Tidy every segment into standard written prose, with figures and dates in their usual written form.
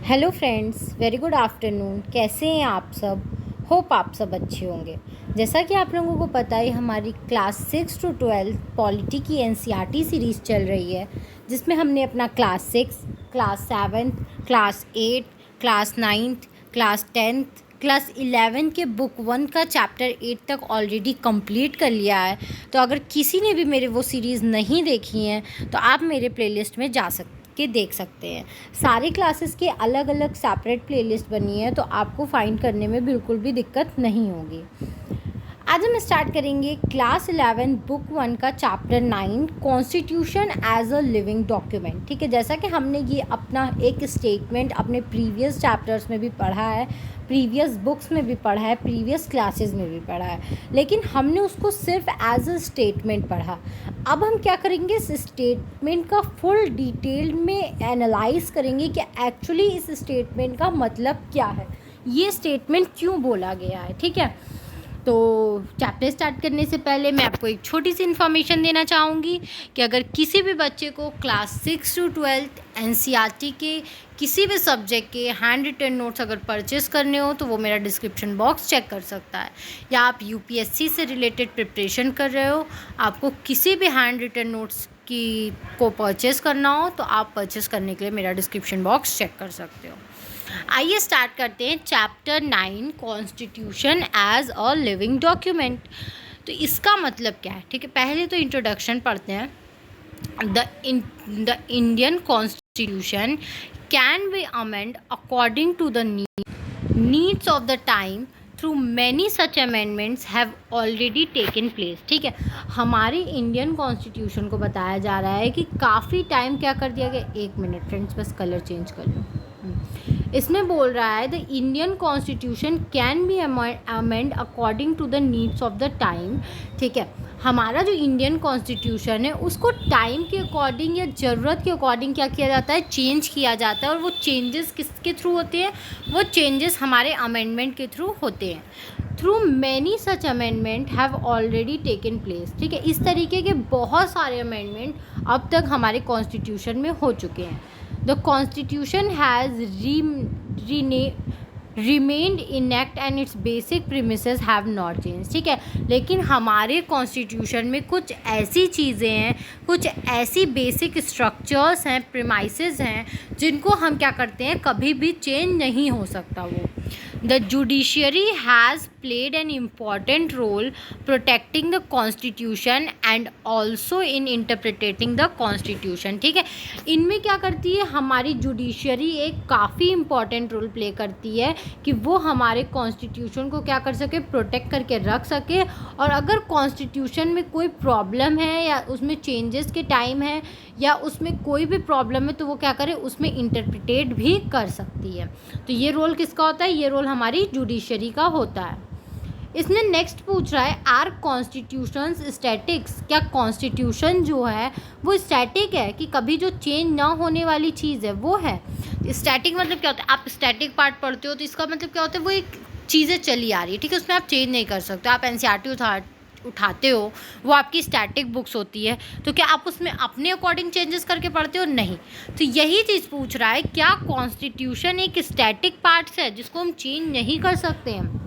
Hello friends, very good afternoon. कैसे हैं आप सब? होप आप सब अच्छे होंगे। जैसा कि आप लोगों को पता है, हमारी क्लास 6 to 12 पॉलिटी की एनसीईआरटी सीरीज़ चल रही है, जिसमें हमने अपना class 6, class 7, class 8, class 9, class 10, class 11 के बुक 1 का चैप्टर 8 तक ऑलरेडी कंप्लीट कर लिया है। तो अगर किसी ने भी मेरे वो सीरीज़ नहीं देखी हैं तो आप मेरे प्लेलिस्ट में जा के देख सकते हैं। सारी क्लासेस की अलग अलग सेपरेट प्लेलिस्ट बनी है, तो आपको फाइंड करने में बिल्कुल भी दिक्कत नहीं होगी। आज हम स्टार्ट करेंगे क्लास 11 बुक 1 का chapter 9, constitution as a living document. ठीक है, जैसा कि हमने ये अपना एक स्टेटमेंट अपने प्रीवियस चैप्टर्स में भी पढ़ा है, प्रीवियस बुक्स में भी पढ़ा है, प्रीवियस क्लासेस में भी पढ़ा है, लेकिन हमने उसको सिर्फ एज अ स्टेटमेंट पढ़ा। अब हम क्या करेंगे, इस स्टेटमेंट का फुल डिटेल में एनालाइज करेंगे कि एक्चुअली इस स्टेटमेंट का मतलब क्या है, ये स्टेटमेंट क्यों बोला गया है। ठीक है, तो चैप्टर स्टार्ट करने से पहले मैं आपको एक छोटी सी इन्फॉर्मेशन देना चाहूँगी कि अगर किसी भी बच्चे को क्लास 6 to 12 एनसीईआरटी के किसी भी सब्जेक्ट के हैंड रिटन नोट्स अगर परचेस करने हो तो वो मेरा डिस्क्रिप्शन बॉक्स चेक कर सकता है। या आप यूपीएससी से रिलेटेड प्रिपरेशन कर रहे हो, आपको किसी भी हैंड रिटन नोट्स को परचेस करना हो तो आप परचेस करने के लिए मेरा डिस्क्रिप्शन बॉक्स चेक कर सकते हो। आइए स्टार्ट करते हैं chapter 9, constitution as a living document. तो इसका मतलब क्या है? ठीक है, पहले तो इंट्रोडक्शन पढ़ते हैं। The Indian constitution can be amend according to the needs of the time through many such amendments have already taken place। ठीक है, हमारे इंडियन कॉन्स्टिट्यूशन को बताया जा रहा है कि काफ़ी टाइम क्या कर दिया गया। एक मिनट फ्रेंड्स, बस कलर चेंज कर लो। इसमें बोल रहा है the Indian constitution can be amend according to the needs of the time. ठीक है, हमारा जो इंडियन कॉन्स्टिट्यूशन है उसको टाइम के अकॉर्डिंग या ज़रूरत के अकॉर्डिंग क्या किया जाता है, चेंज किया जाता है। और वो चेंजेस किसके थ्रू होते हैं? वो चेंजेस हमारे अमेंडमेंट के थ्रू होते हैं। Through many such amendment have already taken place. ठीक है, इस तरीके के बहुत सारे अमेंडमेंट अब तक हमारे कॉन्स्टिट्यूशन में हो चुके हैं। The constitution has remained intact and its basic premises have not changed। ठीक है, लेकिन हमारे कॉन्स्टिट्यूशन में कुछ ऐसी चीज़ें हैं, कुछ ऐसी बेसिक स्ट्रक्चर्स हैं, प्रीमाइसेस हैं, जिनको हम क्या करते हैं, कभी भी चेंज नहीं हो सकता वो। The judiciary has played an important role protecting the constitution and also in interpreting the constitution। ठीक है, इनमें क्या करती है हमारी जुडिशरी, एक काफ़ी इम्पॉर्टेंट रोल प्ले करती है कि वो हमारे कॉन्स्टिट्यूशन को क्या कर सके, प्रोटेक्ट करके रख सके। और अगर कॉन्स्टिट्यूशन में कोई प्रॉब्लम है या उसमें चेंजेस के टाइम है या उसमें कोई भी प्रॉब्लम है तो वो क्या करे, उसमें इंटरप्रिटेट भी कर सकती है। तो ये रोल किसका होता है? ये रोल हमारी जुडिशरी का होता है। इसने नेक्स्ट पूछ रहा है, आर कॉन्स्टिट्यूशंस स्टैटिक्स? क्या कॉन्स्टिट्यूशन जो है वो स्टैटिक है कि कभी जो चेंज ना होने वाली चीज़ है वो है? स्टैटिक मतलब क्या होता है? आप स्टैटिक पार्ट पढ़ते हो तो इसका मतलब क्या होता है, वो एक चीज़ें चली आ रही है। ठीक है, उसमें आप चेंज नहीं कर सकते। आप एनसीईआरटी उठाते हो, वो आपकी स्टैटिक बुक्स होती है, तो क्या आप उसमें अपने अकॉर्डिंग चेंजेस करके पढ़ते हो? नहीं। तो यही चीज़ पूछ रहा है, क्या कॉन्स्टिट्यूशन एक स्टैटिक पार्ट्स है जिसको हम चेंज नहीं कर सकते हैं?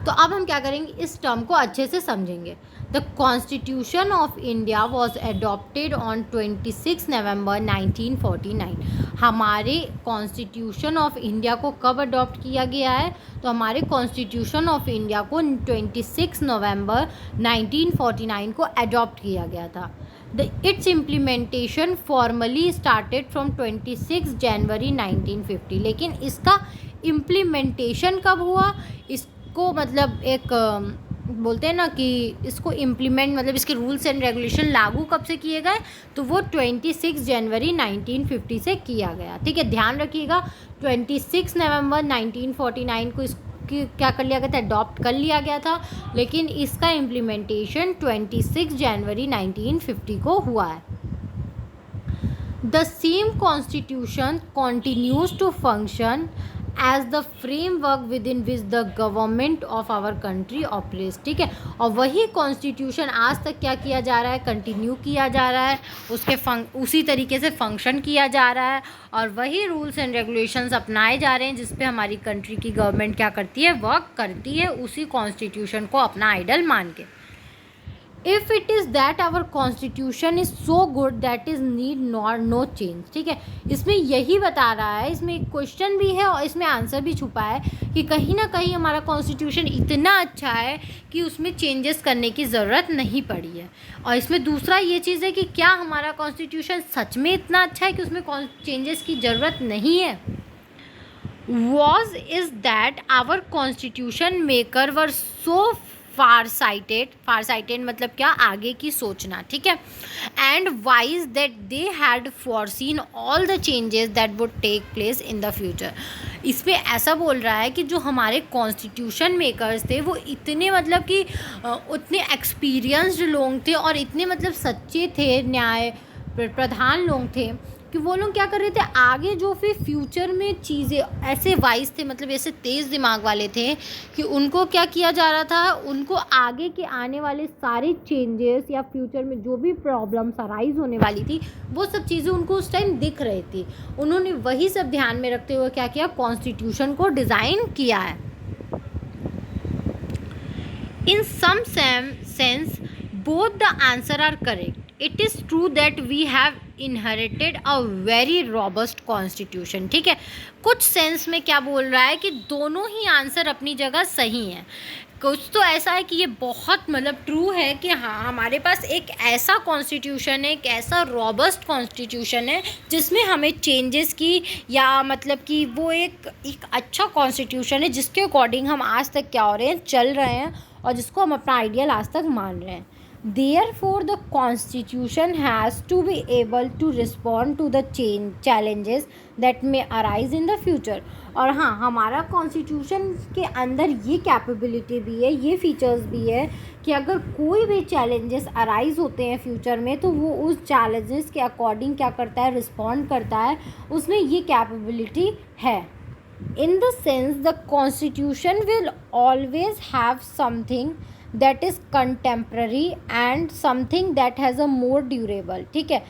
तो अब हम क्या करेंगे, इस टर्म को अच्छे से समझेंगे। The constitution of India was adopted on 26 नवंबर 1949। हमारे कॉन्स्टिट्यूशन ऑफ इंडिया को कब अडॉप्ट किया गया है? तो हमारे कॉन्स्टिट्यूशन ऑफ इंडिया को 26 नवंबर 1949 को अडॉप्ट किया गया था। It's implementation formally started from 26 जनवरी 1950। लेकिन इसका इम्प्लीमेंटेशन कब हुआ? इसको मतलब एक बोलते हैं ना कि इसको इम्प्लीमेंट मतलब इसके रूल्स एंड रेगुलेशन लागू कब से किए गए? तो वो 26 जनवरी 1950 से किया गया। ठीक है, ध्यान रखिएगा, 26 नवंबर 1949 को इसकी क्या कर लिया गया था, अडॉप्ट कर लिया गया था, लेकिन इसका इम्प्लीमेंटेशन 26 जनवरी 1950 को हुआ है। The same constitution continues to function as the framework within which the government of our country operates, ठीक है। और वही कॉन्स्टिट्यूशन आज तक क्या किया जा रहा है, कंटिन्यू किया जा रहा है, उसके उसी तरीके से फंक्शन किया जा रहा है, और वही रूल्स एंड रेगुलेशंस अपनाए जा रहे हैं जिस पे हमारी कंट्री की गवर्नमेंट क्या करती है, वर्क करती है, उसी कॉन्स्टिट्यूशन को अपना आइडल मान के। If it is that our constitution is so good that is need nor no change, ठीक है। इसमें यही बता रहा है, इसमें एक क्वेश्चन भी है और इसमें आंसर भी छुपा है कि कहीं ना कहीं हमारा कॉन्स्टिट्यूशन इतना अच्छा है कि उसमें चेंजेस करने की ज़रूरत नहीं पड़ी है। और इसमें दूसरा ये चीज़ है कि क्या हमारा कॉन्स्टिट्यूशन सच में इतना अच्छा है कि उसमें चेंजेस की ज़रूरत नहीं है। Was is that our constitution maker were so far sighted मतलब क्या, आगे की सोचना, ठीक है। And wise that they had foreseen all the changes that would take place in the future. इसमें ऐसा बोल रहा है कि जो हमारे कॉन्स्टिट्यूशन मेकर्स थे वो इतने मतलब कि उतने एक्सपीरियंस्ड लोग थे और इतने मतलब सच्चे थे, न्याय प्रधान लोग थे कि वो लोग क्या कर रहे थे, आगे जो फिर फ्यूचर में चीज़ें ऐसे वाइज थे, मतलब ऐसे तेज़ दिमाग वाले थे कि उनको क्या किया जा रहा था, उनको आगे के आने वाले सारे चेंजेस या फ्यूचर में जो भी प्रॉब्लम्स अराइज होने वाली थी वो सब चीज़ें उनको उस टाइम दिख रही थी। उन्होंने वही सब ध्यान में रखते हुए क्या किया, कॉन्स्टिट्यूशन को डिज़ाइन किया है। In some sense both the answer are correct. It is true that we have inherited a very robust constitution, ठीक है। कुछ सेंस में क्या बोल रहा है कि दोनों ही आंसर अपनी जगह सही हैं। कुछ तो ऐसा है कि ये बहुत मतलब ट्रू है कि हाँ हमारे पास एक ऐसा कॉन्स्टिट्यूशन है, एक ऐसा रॉबस्ट कॉन्स्टिट्यूशन है जिसमें हमें चेंजेस की या मतलब कि वो एक अच्छा कॉन्स्टिट्यूशन है जिसके अकॉर्डिंग हम आज तक क्या हो रहे हैं, चल रहे हैं और जिसको हम अपना आइडियल आज तक मान रहे हैं। Therefore, the Constitution has to be able to respond to the challenges that may arise in the future. और हाँ, हमारा कॉन्स्टिट्यूशन के अंदर ये कैपेबिलिटी भी है, ये फीचर्स भी है कि अगर कोई भी चैलेंजेस अराइज होते हैं फ्यूचर में तो वो उस चैलेंजेस के अकॉर्डिंग क्या करता है, रिस्पॉन्ड करता है, उसमें ये कैपेबिलिटी है। In the sense, the Constitution will always have something that is contemporary and something that has a more durable, ठीक है।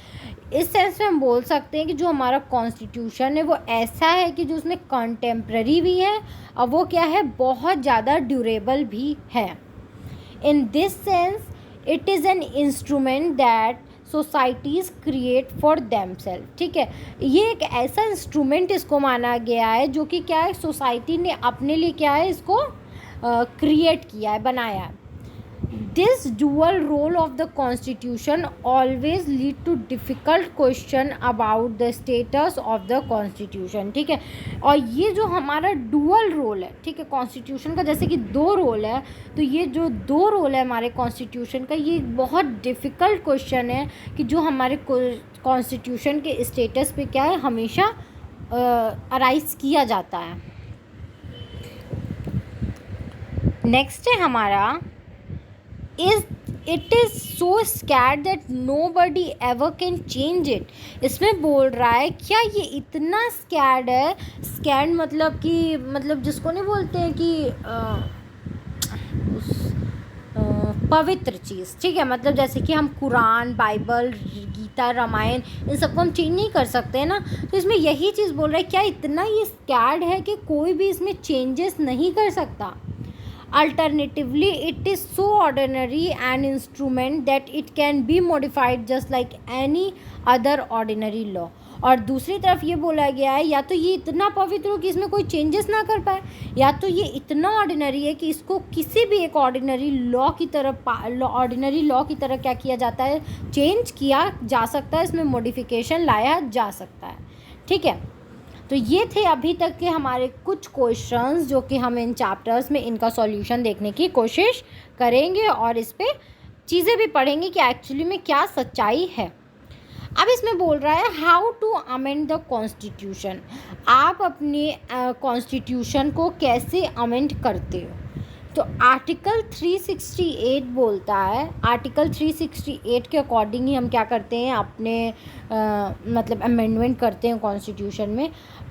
इस सेंस में हम बोल सकते हैं कि जो हमारा कॉन्स्टिट्यूशन है वो ऐसा है कि जो उसमें कंटेम्प्रेरी भी है और वो क्या है, बहुत ज़्यादा ड्यूरेबल भी है। In this sense it is an instrument that societies create for themself, ठीक है। ये एक ऐसा इंस्ट्रूमेंट इसको माना गया है जो कि क्या है, सोसाइटी ने अपने लिए क्या है, इसको क्रिएट किया है, बनाया है। This dual role of the Constitution always lead to difficult question about the status of the Constitution, ठीक है। और ये जो हमारा डुअल रोल है, ठीक है, कॉन्स्टिट्यूशन का जैसे कि दो रोल है, तो ये जो दो रोल है हमारे कॉन्स्टिट्यूशन का, ये बहुत डिफ़िकल्ट क्वेश्चन है कि जो हमारे कॉन्स्टिट्यूशन के स्टेटस पे क्या है, हमेशा अराइज किया जाता है। नेक्स्ट है हमारा it is so scared that nobody ever can change it. इसमें बोल रहा है क्या ये इतना स्कैर्ड है, स्कैर्ड मतलब कि मतलब जिसको नहीं बोलते हैं कि पवित्र चीज़, ठीक है, मतलब जैसे कि हम कुरान, बाइबल, गीता, रामायण, इन सबको हम चेंज नहीं कर सकते हैं ना। तो इसमें यही चीज़ बोल रहा है, क्या इतना ये स्कैर्ड है कि कोई भी इसमें चेंजेस नहीं कर सकता। Alternatively, it is so ordinary an instrument that it can be modified just like any other ordinary law. और दूसरी तरफ ये बोला गया है या तो ये इतना पवित्र हो कि इसमें कोई चेंजेस ना कर पाए, या तो ये इतना ऑर्डिनरी है कि इसको किसी भी एक ऑर्डिनरी लॉ की तरह क्या किया जाता है, चेंज किया जा सकता है, इसमें मॉडिफिकेशन लाया जा सकता है, ठीक है। तो ये थे अभी तक के हमारे कुछ क्वेश्चंस जो कि हम इन चैप्टर्स में इनका सॉल्यूशन देखने की कोशिश करेंगे और इस पे चीज़ें भी पढ़ेंगे कि एक्चुअली में क्या सच्चाई है। अब इसमें बोल रहा है how to amend the constitution. आप अपने कॉन्स्टिट्यूशन को कैसे अमेंड करते हो, तो आर्टिकल 368 बोलता है, आर्टिकल 368 के अकॉर्डिंग ही हम क्या करते हैं, अपने मतलब अमेंडमेंट करते हैं कॉन्स्टिट्यूशन में।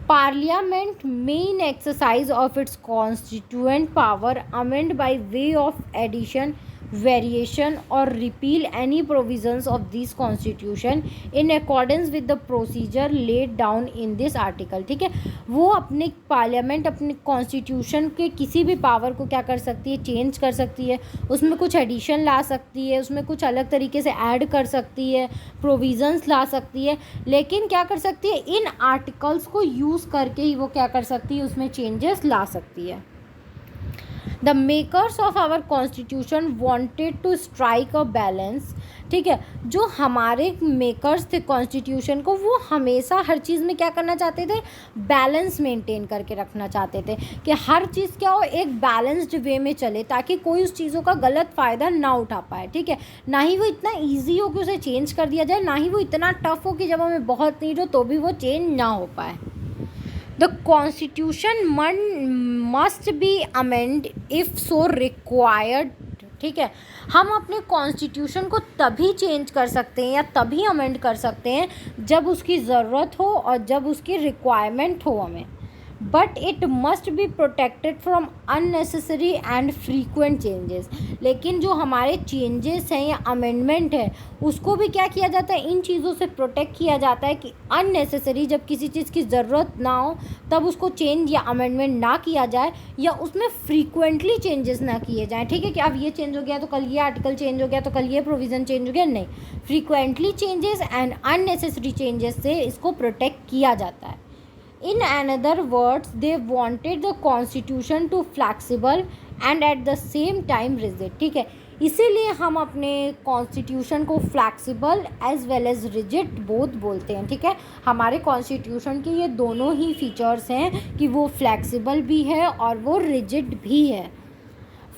Parliament may in exercise of its constituent power amend by way of addition, variation और repeal any provisions of this constitution in accordance with the procedure laid down in this article. ठीक है, वो अपने parliament अपने constitution के किसी भी power को क्या कर सकती है, चेंज कर सकती है, उसमें कुछ एडिशन ला सकती है, उसमें कुछ अलग तरीके से ऐड कर सकती है, प्रोविजंस ला सकती है, लेकिन क्या कर सकती है, इन आर्टिकल्स को यूज़ करके ही वो क्या कर सकती है, उसमें चेंजेस ला सकती है। The makers of our constitution wanted to strike a balance. ठीक है, जो हमारे मेकर्स थे कॉन्स्टिट्यूशन को, वो हमेशा हर चीज़ में क्या करना चाहते थे, बैलेंस मेंटेन करके रखना चाहते थे कि हर चीज़ क्या हो, एक बैलेंस्ड वे में चले, ताकि कोई उस चीज़ों का गलत फ़ायदा ना उठा पाए। ठीक है, ना ही वो इतना ईजी हो कि उसे चेंज कर दिया जाए, ना ही वो इतना टफ हो कि जब हमें बहुत नीड हो तो भी वो चेंज ना हो पाए। The Constitution must be amended if so required। ठीक है, हम अपने कॉन्स्टिट्यूशन को तभी चेंज कर सकते हैं या तभी अमेंड कर सकते हैं जब उसकी ज़रूरत हो और जब उसकी रिक्वायरमेंट हो हमें, but it must be protected from unnecessary and frequent changes. लेकिन जो हमारे चेंजेस हैं या अमेंडमेंट है, उसको भी क्या किया जाता है, इन चीज़ों से प्रोटेक्ट किया जाता है कि अननेसेसरी, जब किसी चीज़ की ज़रूरत ना हो तब उसको चेंज या अमेंडमेंट ना किया जाए, या उसमें फ्रीक्वेंटली चेंजेस ना किए जाएँ। ठीक है, कि अब ये चेंज हो गया तो कल ये आर्टिकल चेंज हो गया तो कल ये प्रोविज़न चेंज हो गया, नहीं, frequently changes and unnecessary changes से इसको प्रोटेक्ट किया जाता है। In another words, they wanted the constitution to flexible and at the same time rigid। ठीक है, इसीलिए हम अपने कॉन्स्टिट्यूशन को flexible as well as rigid both बोलते हैं। ठीक है, हमारे कॉन्स्टिट्यूशन के ये दोनों ही फीचर्स हैं कि वो फ्लैक्सिबल भी है और वो रिजिड भी है।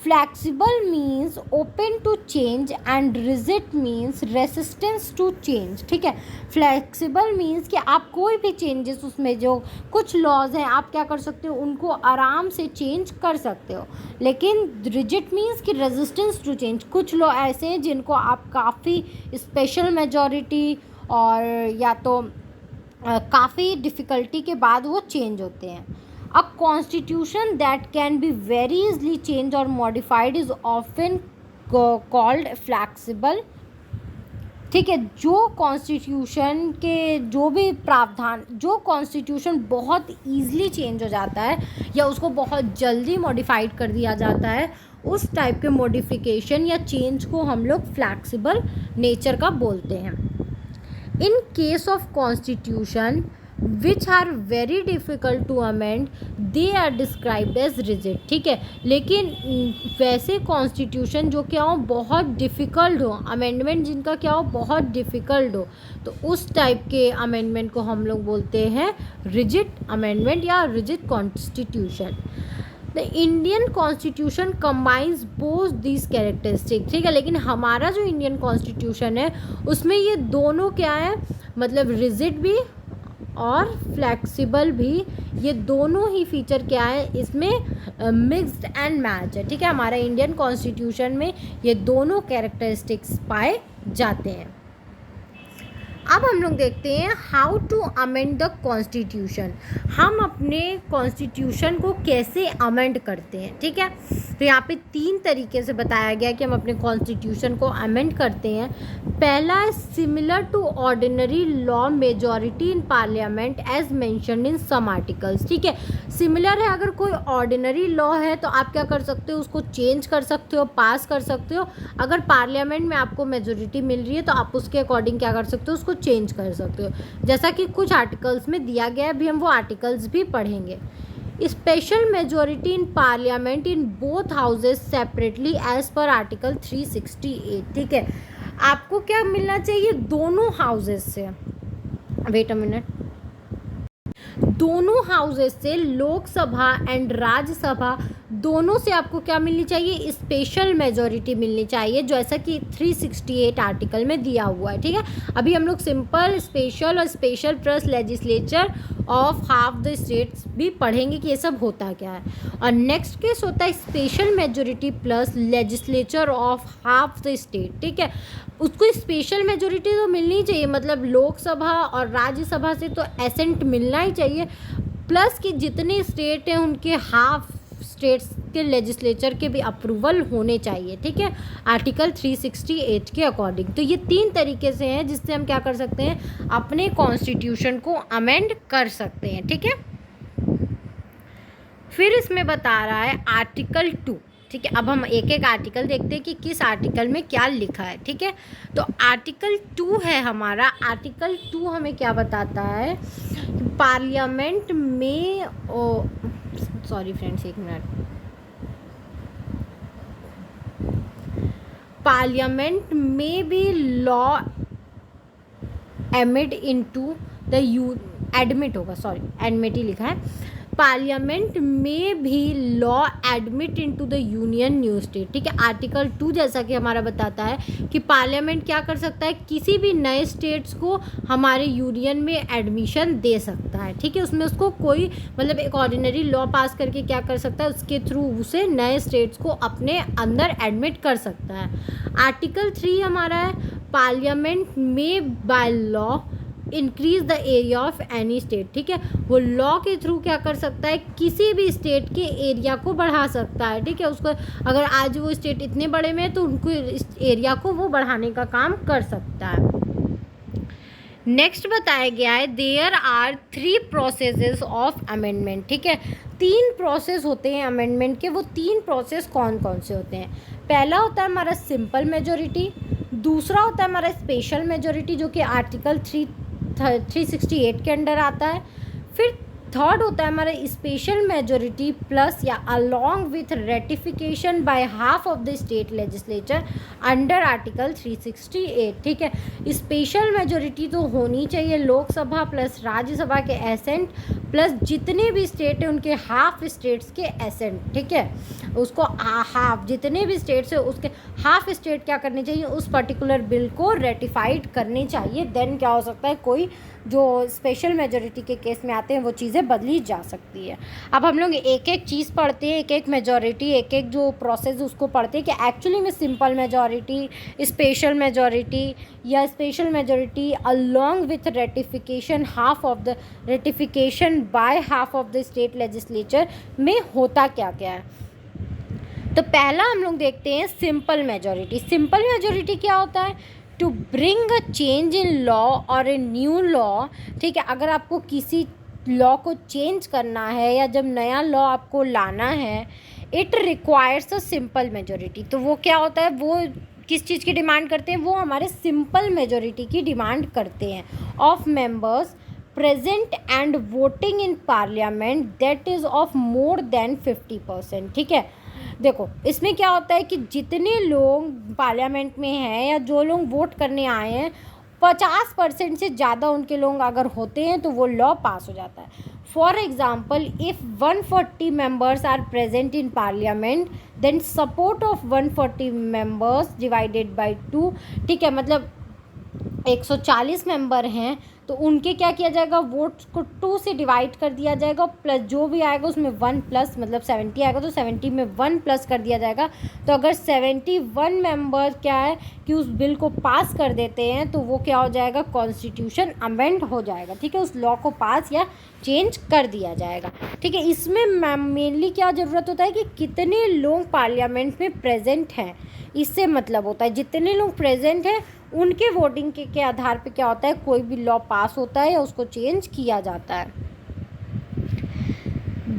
Flexible means open to change and rigid means resistance to change. ठीक है, फ्लैक्सिबल मीन्स कि आप कोई भी चेंजेस, उसमें जो कुछ लॉज हैं आप क्या कर सकते हो, उनको आराम से चेंज कर सकते हो, लेकिन रिजिड मीन्स कि रेजिस्टेंस टू चेंज, कुछ लॉ ऐसे हैं जिनको आप काफ़ी स्पेशल मेजॉरिटी और या तो काफ़ी डिफ़िकल्टी के बाद वो चेंज होते हैं। A constitution that can be very easily changed or modified is often called flexible। ठीक है, जो कॉन्स्टिट्यूशन के जो भी प्रावधान, जो कॉन्स्टिट्यूशन बहुत ईज़िली चेंज हो जाता है या उसको बहुत जल्दी मॉडिफाइड कर दिया जाता है, उस टाइप के मॉडिफिकेशन या चेंज को हम लोग फ्लैक्सिबल नेचर का बोलते हैं। In case of constitution which are very difficult to amend, they are described as rigid. ठीक है, लेकिन वैसे कॉन्स्टिट्यूशन जो क्या हो, बहुत डिफ़िकल्ट हो, अमेंडमेंट जिनका क्या हो, बहुत डिफ़िकल्ट हो, तो उस टाइप के अमेंडमेंट को हम लोग बोलते हैं रिजिड अमेंडमेंट या rigid constitution. The Indian constitution combines both these characteristic. ठीक है, लेकिन हमारा जो इंडियन कॉन्स्टिट्यूशन है उसमें ये दोनों क्या है, मतलब रिजिड भी और फ्लैक्सिबल भी, ये दोनों ही फीचर क्या है इसमें मिक्स्ड एंड मैच है। ठीक है, हमारा इंडियन कॉन्स्टिट्यूशन में ये दोनों कैरेक्टरिस्टिक्स पाए जाते हैं। अब हम लोग देखते हैं how to amend the constitution, हम अपने कॉन्स्टिट्यूशन को कैसे अमेंड करते हैं। ठीक है, तो यहाँ पे 3 तरीके से बताया गया कि हम अपने कॉन्स्टिट्यूशन को अमेंड करते हैं। पहला है similar to ordinary law majority in parliament as mentioned in some articles. ठीक है, सिमिलर है, अगर कोई ऑर्डिनरी लॉ है तो आप क्या कर सकते हो, उसको चेंज कर सकते हो, पास कर सकते हो। अगर पार्लियामेंट में आपको मेजॉरिटी मिल रही है तो आप उसके अकॉर्डिंग क्या कर सकते हो, उसको चेंज कर सकते हो, जैसा कि कुछ आर्टिकल्स में दिया गया है। अभी हम वो आर्टिकल्स भी पढ़ेंगे। Special majority in parliament in both houses separately as per article 368। ठीक है, आपको क्या मिलना चाहिए, दोनों हाउसेस से, वेट अ मिनट, दोनों हाउसेस से, लोकसभा एंड राज्यसभा दोनों से आपको क्या मिलनी चाहिए, स्पेशल मेजॉरिटी मिलनी चाहिए, जैसा कि 368 आर्टिकल में दिया हुआ है। ठीक है, अभी हम लोग सिंपल, स्पेशल और special plus legislature of half the states भी पढ़ेंगे कि ये सब होता क्या है। और नेक्स्ट केस होता है special majority plus legislature of half the state. ठीक है, उसको स्पेशल मेजॉरिटी तो मिलनी चाहिए, मतलब लोकसभा और राज्यसभा से तो एसेंट मिलना ही चाहिए, प्लस कि जितने स्टेट हैं उनके हाफ स्टेट्स के लेजिस्लेचर के भी अप्रूवल होने चाहिए। ठीक है, आर्टिकल 368 के अकॉर्डिंग। तो ये 3 तरीके से हैं जिससे हम क्या कर सकते हैं, अपने कॉन्स्टिट्यूशन को अमेंड कर सकते हैं। ठीक है, फिर इसमें बता रहा है आर्टिकल 2। ठीक है, अब हम एक एक आर्टिकल देखते हैं कि किस आर्टिकल में क्या लिखा है। ठीक है, तो आर्टिकल 2 है हमारा। आर्टिकल 2 हमें क्या बताता है, पार्लियामेंट में सॉरी फ्रेंड्स, एक मिनट, पार्लियामेंट में भी law emit into the admit होगा, सॉरी एडमिट ही लिखा है, पार्लियामेंट में भी law admit into the union new state. ठीक है, आर्टिकल 2 जैसा कि हमारा बताता है कि पार्लियामेंट क्या कर सकता है, किसी भी नए स्टेट्स को हमारे यूनियन में एडमिशन दे सकता है। ठीक है, उसमें उसको कोई मतलब एक ऑर्डिनरी लॉ पास करके क्या कर सकता है, उसके थ्रू उसे नए स्टेट्स को अपने अंदर एडमिट कर सकता है। आर्टिकल 3 हमारा है, पार्लियामेंट में by law increase the area of any state. ठीक है, वो लॉ के थ्रू क्या कर सकता है, किसी भी स्टेट के एरिया को बढ़ा सकता है। ठीक है, उसको अगर आज वो स्टेट इतने बड़े में है तो उनको इस एरिया को वो बढ़ाने का काम कर सकता है। नेक्स्ट बताया गया है, there are 3 processes of amendment. ठीक है, 3 प्रोसेस होते हैं अमेंडमेंट के। वो 3 प्रोसेस कौन कौन से होते हैं, पहला होता है हमारा सिंपल मेजोरिटी, दूसरा होता है हमारा स्पेशल मेजोरिटी जो कि आर्टिकल 368 के अंडर आता है, फिर थर्ड होता है हमारा स्पेशल मेजोरिटी प्लस या along with ratification by half of the state legislature under article 368। ठीक है, स्पेशल मेजोरिटी तो होनी चाहिए, लोकसभा प्लस राज्यसभा के एसेंट प्लस जितने भी स्टेट हैं उनके हाफ स्टेट्स के एसेंट। ठीक है, उसको हाफ, जितने भी स्टेट्स हैं उसके हाफ स्टेट क्या करने चाहिए, उस पर्टिकुलर बिल को रेटिफाइड करनी चाहिए। देन क्या हो सकता है, कोई जो स्पेशल मेजोरिटी के केस में आते हैं वो चीज़ें बदली जा सकती है। अब हम लोग एक एक चीज़ पढ़ते हैं, एक एक मेजोरिटी, एक एक जो प्रोसेस उसको पढ़ते हैं कि एक्चुअली में सिंपल मेजोरिटी, स्पेशल मेजोरिटी या special majority along with ratification half of the ratification by half of the state legislature में होता क्या क्या है। तो पहला हम लोग देखते हैं सिंपल मेजोरिटी। सिंपल मेजोरिटी क्या होता है, to bring a change in law और ए न्यू लॉ। ठीक है, अगर आपको किसी लॉ को चेंज करना है या जब नया लॉ आपको लाना है, it requires a simple majority. तो वो क्या होता है, वो किस चीज़ की डिमांड करते हैं, वो हमारे सिंपल मेजोरिटी की डिमांड करते हैं of members present and voting in parliament that is of more than 50%। ठीक है, देखो इसमें क्या होता है कि जितने लोग पार्लियामेंट में हैं या जो लोग वोट करने आए हैं 50% से ज़्यादा उनके लोग अगर होते हैं तो वो लॉ पास हो जाता है। For example, if 140 members are present in parliament then support of 140 members divided by 2। ठीक है, मतलब 140 मेंबर हैं तो उनके क्या किया जाएगा, वोट्स को 2 से डिवाइड कर दिया जाएगा, प्लस जो भी आएगा उसमें 1 प्लस, मतलब 70 आएगा तो 70 में 1 प्लस कर दिया जाएगा। तो अगर 71 मेंबर क्या है कि उस बिल को पास कर देते हैं तो वो क्या हो जाएगा, कॉन्स्टिट्यूशन अमेंड हो जाएगा। ठीक है, उस लॉ को पास या चेंज कर दिया जाएगा। ठीक है, इसमें मेनली क्या ज़रूरत होता है कि कितने लोग पार्लियामेंट में प्रेजेंट हैं, इससे मतलब होता है जितने लोग प्रेजेंट हैं उनके वोटिंग के आधार पे क्या होता है, कोई भी लॉ पास होता है या उसको चेंज किया जाता है।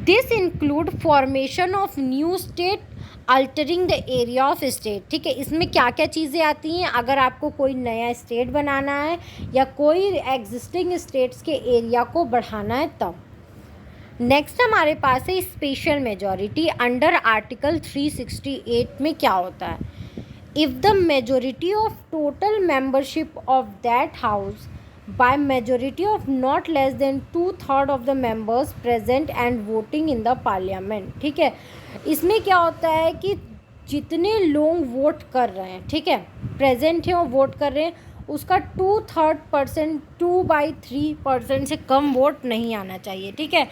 This include formation of new state altering the area of state. ठीक है, इसमें क्या क्या चीज़ें आती हैं, अगर आपको कोई नया स्टेट बनाना है या कोई एग्जिस्टिंग स्टेट्स के एरिया को बढ़ाना है तब। नेक्स्ट हमारे पास है स्पेशल मेजॉरिटी अंडर आर्टिकल 368 में क्या होता है, if the majority of total membership of that house by majority of not less than 2/3 of the members present and voting in the parliament। ठीक है, इसमें क्या होता है कि जितने लोग वोट कर रहे हैं, ठीक है, प्रेजेंट हैं और वोट कर रहे हैं, उसका 2/3%, 2/3% से कम वोट नहीं आना चाहिए। ठीक है,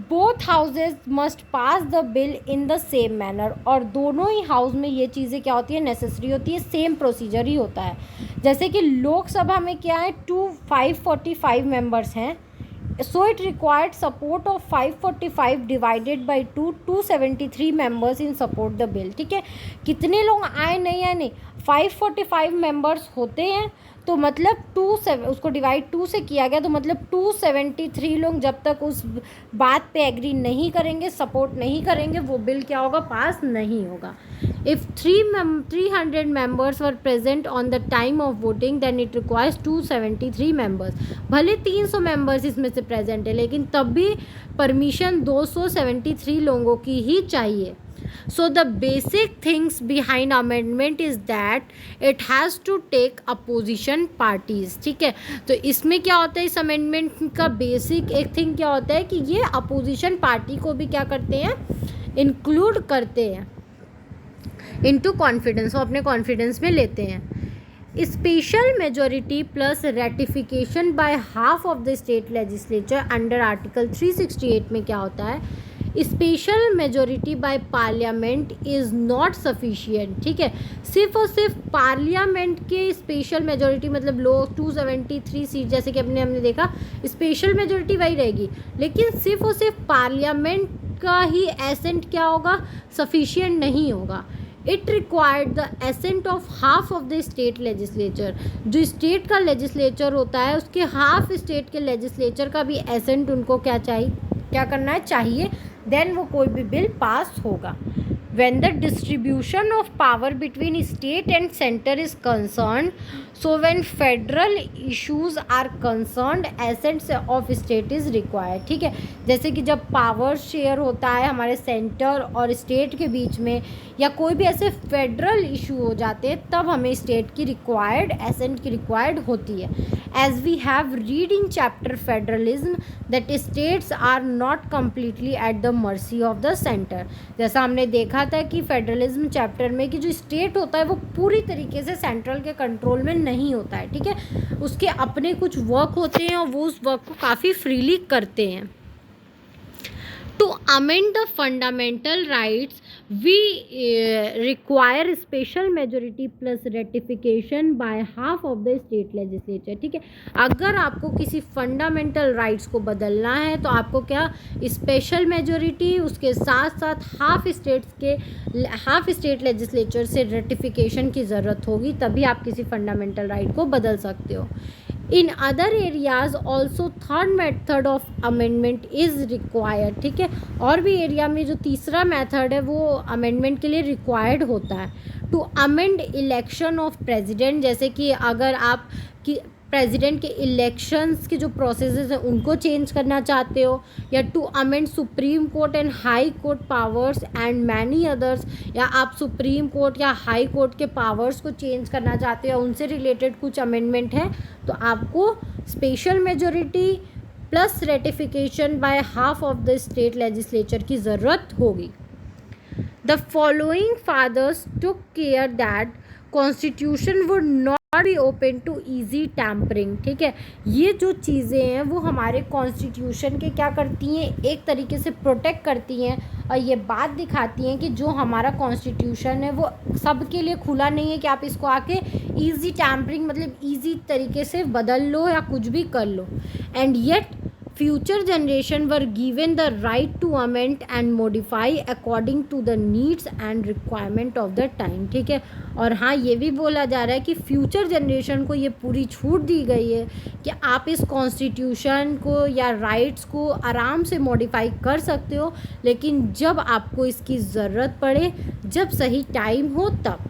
both houses must pass the bill in the same manner, और दोनों ही हाउस में ये चीज़ें क्या होती है, नेसेसरी होती है, सेम प्रोसीजर ही होता है। जैसे कि लोकसभा में क्या है, 545 मेंबर्स हैं, so it required support of 545 divided by 273 members in support the bill। ठीक है, कितने लोग आए नहीं आए नहीं, 545 मेंबर्स होते हैं, तो मतलब उसको डिवाइड 2 से किया गया, तो मतलब 273 लोग जब तक उस बात पे एग्री नहीं करेंगे, सपोर्ट नहीं करेंगे, वो बिल क्या होगा, पास नहीं होगा। If 300 members were present on the time of voting then it requires 273 members। भले 300 मेंबर्स इसमें से प्रेजेंट है, लेकिन तब भी परमिशन 273 लोगों की ही चाहिए। So the basic things behind amendment is that it has to take opposition parties। ठीक है, तो इसमें क्या होता है, इस अमेंडमेंट का बेसिक एक थिंग क्या होता है कि ये अपोजिशन पार्टी को भी क्या करते हैं, इंक्लूड करते हैं इनटू कॉन्फिडेंस, वो अपने कॉन्फिडेंस में लेते हैं। Special majority plus ratification by half of the state legislature under article 368 में क्या होता है, special majority by parliament is not sufficient. ठीक है, सिर्फ और सिर्फ पार्लियामेंट के स्पेशल मेजॉरिटी, मतलब लोग 273 सीट, जैसे कि हमने देखा, स्पेशल मेजॉरिटी वही रहेगी, लेकिन सिर्फ और सिर्फ पार्लियामेंट का ही एसेंट क्या होगा, सफिशिएंट नहीं होगा। It required the ascent of half of the state legislature. जो स्टेट का लेजिस्लेचर होता है, उसके हाफ स्टेट के लेजिस्लेचर का भी एसेंट उनको क्या चाहिए, क्या करना है, चाहिए, देन वो कोई भी बिल पास होगा। When the distribution of power between state and center is concerned, so when federal issues are concerned, assent of state is required। ठीक है, जैसे कि जब पावर शेयर होता है हमारे सेंटर और स्टेट के बीच में, या कोई भी ऐसे फेडरल इशू हो जाते हैं, तब हमें स्टेट की रिक्वायर्ड, एसेंट की रिक्वायर्ड होती है। As we have read in chapter federalism that states are not completely at the mercy of the centre. जैसा हमने देखा था कि फेडरलिज्म चैप्टर में कि जो स्टेट होता है वो पूरी तरीके से सेंट्रल के कंट्रोल में नहीं होता है। ठीक है, उसके अपने कुछ वर्क होते हैं और वो उस वर्क को काफ़ी फ्रीली करते हैं। To amend the fundamental rights, we require special majority plus ratification by half of the state legislature। ठीक है, अगर आपको किसी फंडामेंटल राइट्स को बदलना है तो आपको क्या, स्पेशल मेजोरिटी, उसके साथ साथ हाफ स्टेट लेजिस्लेचर से रेटिफिकेशन की ज़रूरत होगी, तभी आप किसी फंडामेंटल राइट को बदल सकते हो। In other areas also third method of amendment is required. ठीक है, और भी एरिया में जो तीसरा मेथड है वो अमेंडमेंट के लिए रिक्वायर्ड होता है। To amend election of president, जैसे कि अगर आप कि प्रेसिडेंट के इलेक्शंस के जो प्रोसेसेस हैं उनको चेंज करना चाहते हो, या to amend supreme court and high court powers and many others, या आप सुप्रीम कोर्ट या हाई कोर्ट के पावर्स को चेंज करना चाहते हो, उनसे रिलेटेड कुछ अमेंडमेंट है, तो आपको special majority plus ratification by half of the state legislature की ज़रूरत होगी। The following fathers took care that constitution would not be open to easy tampering. ठीक है, ये जो चीज़ें हैं वो हमारे कॉन्स्टिट्यूशन के क्या करती हैं, एक तरीके से प्रोटेक्ट करती हैं, और ये बात दिखाती हैं कि जो हमारा कॉन्स्टिट्यूशन है वो सबके लिए खुला नहीं है कि आप इसको आके ईजी टैम्परिंग, मतलब ईजी तरीके से बदल लो या कुछ भी कर लो। And yet future generation were given the right to amend and modify according to the needs and requirement of the time। ठीक है, और हाँ ये भी बोला जा रहा है कि फ्यूचर जनरेशन को ये पूरी छूट दी गई है कि आप इस कॉन्स्टिट्यूशन को या राइट्स को आराम से मॉडिफाई कर सकते हो, लेकिन जब आपको इसकी ज़रूरत पड़े, जब सही टाइम हो तब।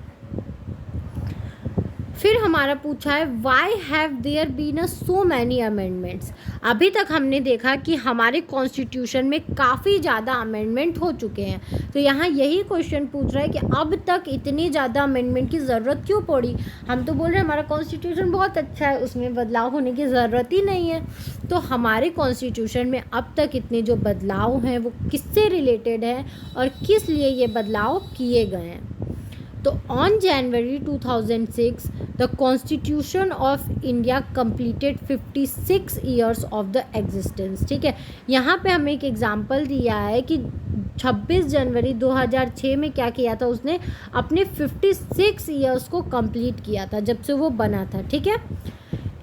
फिर हमारा पूछा है why have there been a so many amendments. अभी तक हमने देखा कि हमारे कॉन्स्टिट्यूशन में काफ़ी ज़्यादा अमेंडमेंट हो चुके हैं, तो यहाँ यही क्वेश्चन पूछ रहा है कि अब तक इतनी ज़्यादा अमेंडमेंट की ज़रूरत क्यों पड़ी। हम तो बोल रहे हैं हमारा कॉन्स्टिट्यूशन बहुत अच्छा है, उसमें बदलाव होने की ज़रूरत ही नहीं है। तो हमारे कॉन्स्टिट्यूशन में अब तक इतने जो बदलाव हैं वो किससे रिलेटेड हैं और किस लिए ये बदलाव किए गए हैं। तो on January 2006 the constitution of India completed 56 years of the existence. ठीक है, यहाँ पे हमें एक एग्जांपल दिया है कि 26 जनवरी 2006 में क्या किया था, उसने अपने 56 ईयर्स को कंप्लीट किया था जब से वो बना था। ठीक है,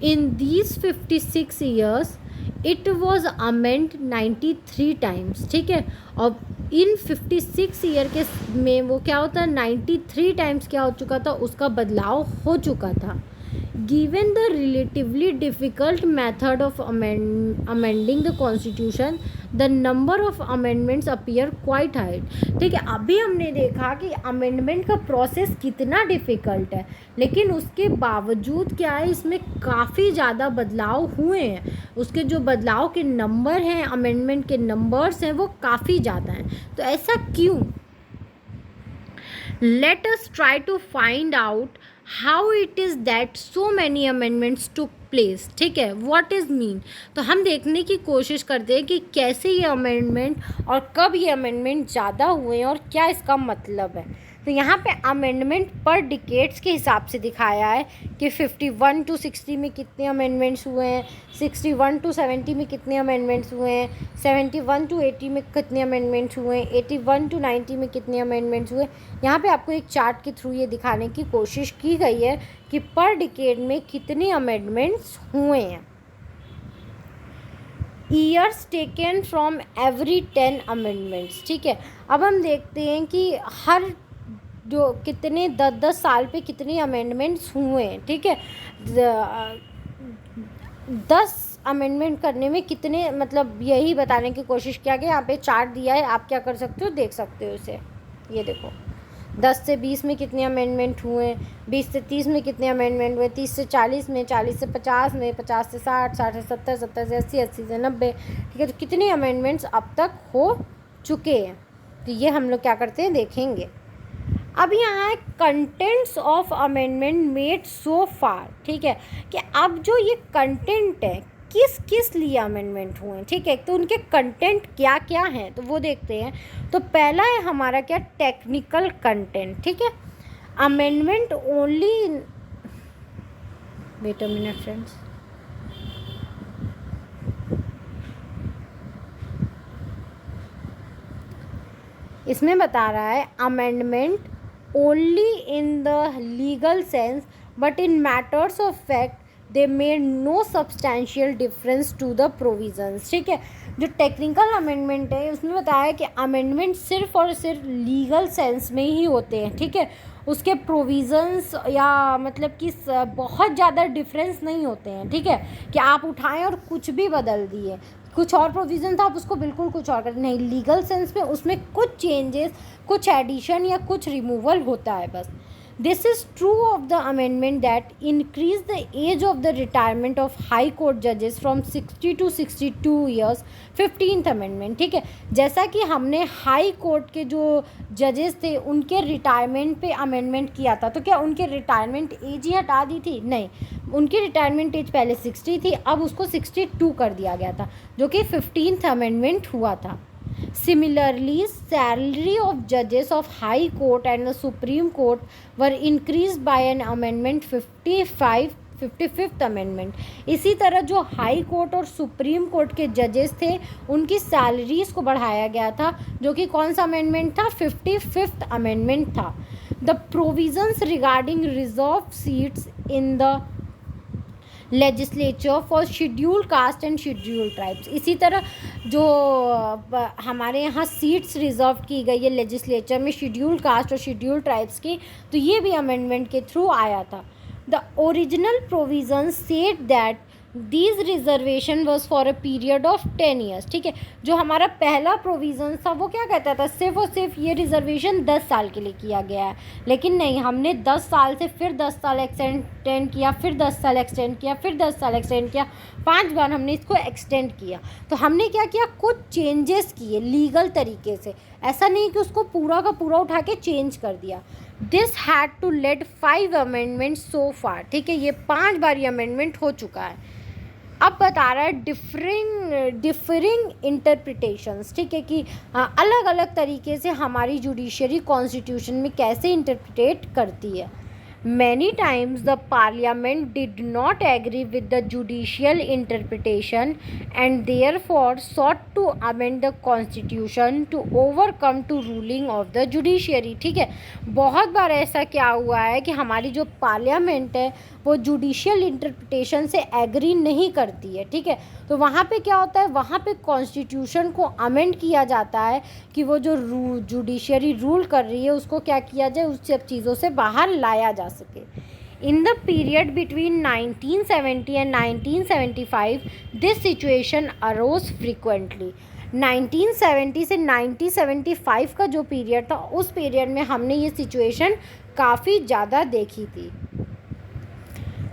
in these 56 years it was amend 93 times. ठीक है, और इन 56 ईयर के में वो क्या होता है, 93 टाइम्स क्या हो चुका था, उसका बदलाव हो चुका था। Given the relatively difficult method of amending the constitution the number of amendments appear quite high. ठीक है, अभी हमने देखा कि अमेंडमेंट का प्रोसेस कितना डिफ़िकल्ट है, लेकिन उसके बावजूद क्या है, इसमें काफ़ी ज़्यादा बदलाव हुए हैं। उसके जो बदलाव के नंबर हैं, अमेंडमेंट के नंबर्स हैं, वो काफ़ी ज़्यादा हैं। तो ऐसा क्यों? Let us try to find out how it is that so many amendments took place. ठीक है, what is mean? तो हम देखने की कोशिश करते हैं कि कैसे ये अमेंडमेंट और कब ये अमेंडमेंट ज़्यादा हुए हैं और क्या इसका मतलब है। तो यहाँ पे अमेंडमेंट पर डिकेड्स के हिसाब से दिखाया है कि 51 to 60 में कितने अमेंडमेंट्स हुए हैं, 61 to 70 में कितने अमेंडमेंट्स हुए हैं, 71 to 80 में कितने अमेंडमेंट्स हुए हैं, 81 to 90 में कितने अमेंडमेंट्स हुए। यहाँ पे आपको एक चार्ट के थ्रू ये दिखाने की कोशिश की गई है कि पर डिकेड में कितने अमेंडमेंट्स हुए हैं। Years taken from every 10 amendments. ठीक है, अब हम देखते हैं कि हर जो कितने 10-10 साल पे कितने अमेंडमेंट्स हुए हैं। ठीक है, 10 अमेंडमेंट करने में कितने, मतलब यही बताने की कोशिश किया गया। यहाँ पे चार्ट दिया है, आप क्या कर सकते हो, देख सकते हो इसे। ये देखो 10 से 20 में कितने अमेंडमेंट हुए, 20 से 30 में कितने अमेंडमेंट हुए, 30 से 40 में, 40 से 50 में, 50 से 60, 60 से 70, 70 से 80, 80 से 90। ठीक है, तो कितने अमेंडमेंट्स अब तक हो चुके हैं, तो ये हम लोग क्या करते हैं देखेंगे। अब यहाँ है contents of amendment made so far. ठीक है, कि अब जो ये कंटेंट है किस किस लिए अमेंडमेंट हुए हैं। ठीक है, तो उनके कंटेंट क्या क्या हैं तो वो देखते हैं। तो पहला है हमारा क्या, टेक्निकल कंटेंट। ठीक है, amendment only, wait a minute friends, इसमें बता रहा है amendment only in the legal sense but in matters of fact they made no substantial difference to the provisions। ठीक है, जो टेक्निकल अमेंडमेंट है उसमें बताया कि अमेंडमेंट सिर्फ और सिर्फ लीगल सेंस में ही होते हैं। ठीक है, उसके प्रोविज़न्स या मतलब कि बहुत ज़्यादा डिफरेंस नहीं होते हैं। ठीक है, कि आप उठाएं और कुछ भी बदल दिए, कुछ और प्रोविज़न था आप उसको बिल्कुल कुछ और कर, नहीं, लीगल सेंस में उसमें कुछ चेंजेस, कुछ एडिशन या कुछ रिमूवल होता है बस। This is true of the amendment that increase the age of the retirement of high court जजेस from 60 to 62 years, 15th amendment. ठीक है, जैसा कि हमने हाई कोर्ट के जो जजेस थे उनके रिटायरमेंट पे अमेंडमेंट किया था, तो क्या उनके रिटायरमेंट एज ही हटा दी थी? नहीं, उनकी रिटायरमेंट एज पहले 60 थी, अब उसको 62 कर दिया गया था, जो कि 15th अमेंडमेंट हुआ था। Similarly, salary of judges of High Court and the Supreme Court were increased by an amendment 55th amendment. इसी तरह जो हाई कोर्ट और सुप्रीम कोर्ट के जजेस थे उनकी सैलरीज को बढ़ाया गया था, जो कि कौन सा अमेंडमेंट था, 55th अमेंडमेंट था। The provisions regarding reserve seats in the legislature for scheduled caste and scheduled tribes. इसी तरह जो हमारे यहाँ सीट्स रिजर्व की गई है लेजिस्लेचर में शेड्यूल्ड कास्ट और शेड्यूल्ड ट्राइब्स की, तो ये भी अमेंडमेंट के थ्रू आया था। The original provision said that these reservation was for a period of 10 years. ठीक है, जो हमारा पहला प्रोविज़न था वो क्या कहता था, सिर्फ और सिर्फ ये रिजर्वेशन 10 साल के लिए किया गया है, लेकिन नहीं, हमने 10 साल से फिर 10 साल एक्सटेंड किया, फिर 10 साल एक्सटेंड किया, फिर 10 साल एक्सटेंड किया, 5 बार हमने इसको एक्सटेंड किया। तो हमने क्या किया, कुछ चेंजेस किए लीगल तरीके से, ऐसा नहीं कि उसको पूरा का पूरा उठा के चेंज कर दिया। This had to let 5 amendment so far. ठीक है, ये 5 बार ये अमेंडमेंट हो चुका है। अब बता रहा है डिफरिंग इंटरप्रिटेशंस। ठीक है, कि अलग अलग तरीके से हमारी जुडिशरी कॉन्स्टिट्यूशन में कैसे इंटरप्रिटेट करती है। Many times the parliament did not agree with the judicial interpretation and therefore sought to amend the constitution to overcome to ruling of the judiciary। ठीक है, बहुत बार ऐसा क्या हुआ है कि हमारी जो पार्लियामेंट है वो जुडिशियल इंटरप्रिटेशन से एग्री नहीं करती है। ठीक है, तो वहाँ पे क्या होता है, वहाँ पे कॉन्स्टिट्यूशन को अमेंड किया जाता है कि वो जो जुडिशरी रूल कर रही है उसको क्या किया जाए, उस सब चीज़ों से बाहर लाया जा सके। In the period between 1970 and 1975 this situation arose frequently. 1970 से 1975 का जो पीरियड था, उस पीरियड में हमने ये सिचुएशन काफ़ी ज़्यादा देखी थी।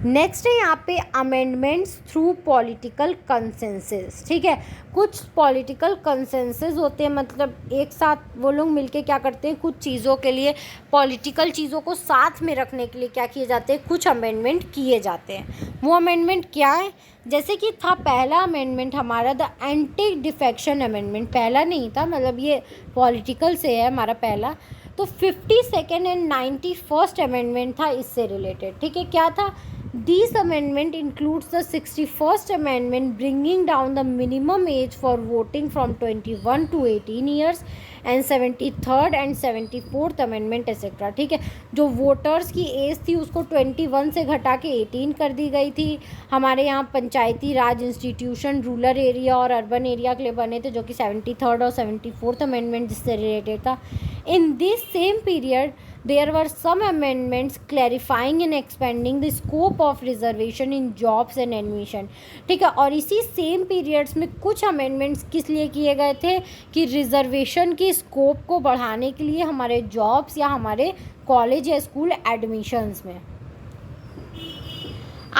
नेक्स्ट है यहाँ पे अमेंडमेंट्स थ्रू पॉलिटिकल कंसेंसस। ठीक है, कुछ पॉलिटिकल कंसेंसस होते हैं, मतलब एक साथ वो लोग मिलके क्या करते हैं, कुछ चीज़ों के लिए, पॉलिटिकल चीज़ों को साथ में रखने के लिए क्या किए जाते हैं, कुछ अमेंडमेंट किए जाते हैं। वो अमेंडमेंट क्या है, जैसे कि था पहला अमेंडमेंट हमारा द एंटी डिफेक्शन अमेंडमेंट। पहला नहीं था, मतलब ये पॉलिटिकल से है हमारा पहला। तो 52nd एंड 91st अमेंडमेंट था इससे रिलेटेड। ठीक है, क्या था, This amendment includes the 61st amendment bringing down the minimum age for voting from 21 to 18 years and 73rd and 74th amendment etc। ठीक है, जो वोटर्स की एज थी उसको 21 से घटा के 18 कर दी गई थी। हमारे यहाँ पंचायती राज इंस्टीट्यूशन रूरल एरिया और अर्बन एरिया के लिए बने थे, जो कि 73rd और 74th अमेंडमेंट जिससे रिलेटेड था। In this same period there were some amendments clarifying and expanding the scope of reservation in jobs and admission। ठीक है, और इसी सेम पीरियड्स में कुछ अमेंडमेंट्स किस लिए किए गए थे कि रिजर्वेशन की स्कोप को बढ़ाने के लिए हमारे जॉब्स या हमारे कॉलेज या स्कूल एडमिशन्स में।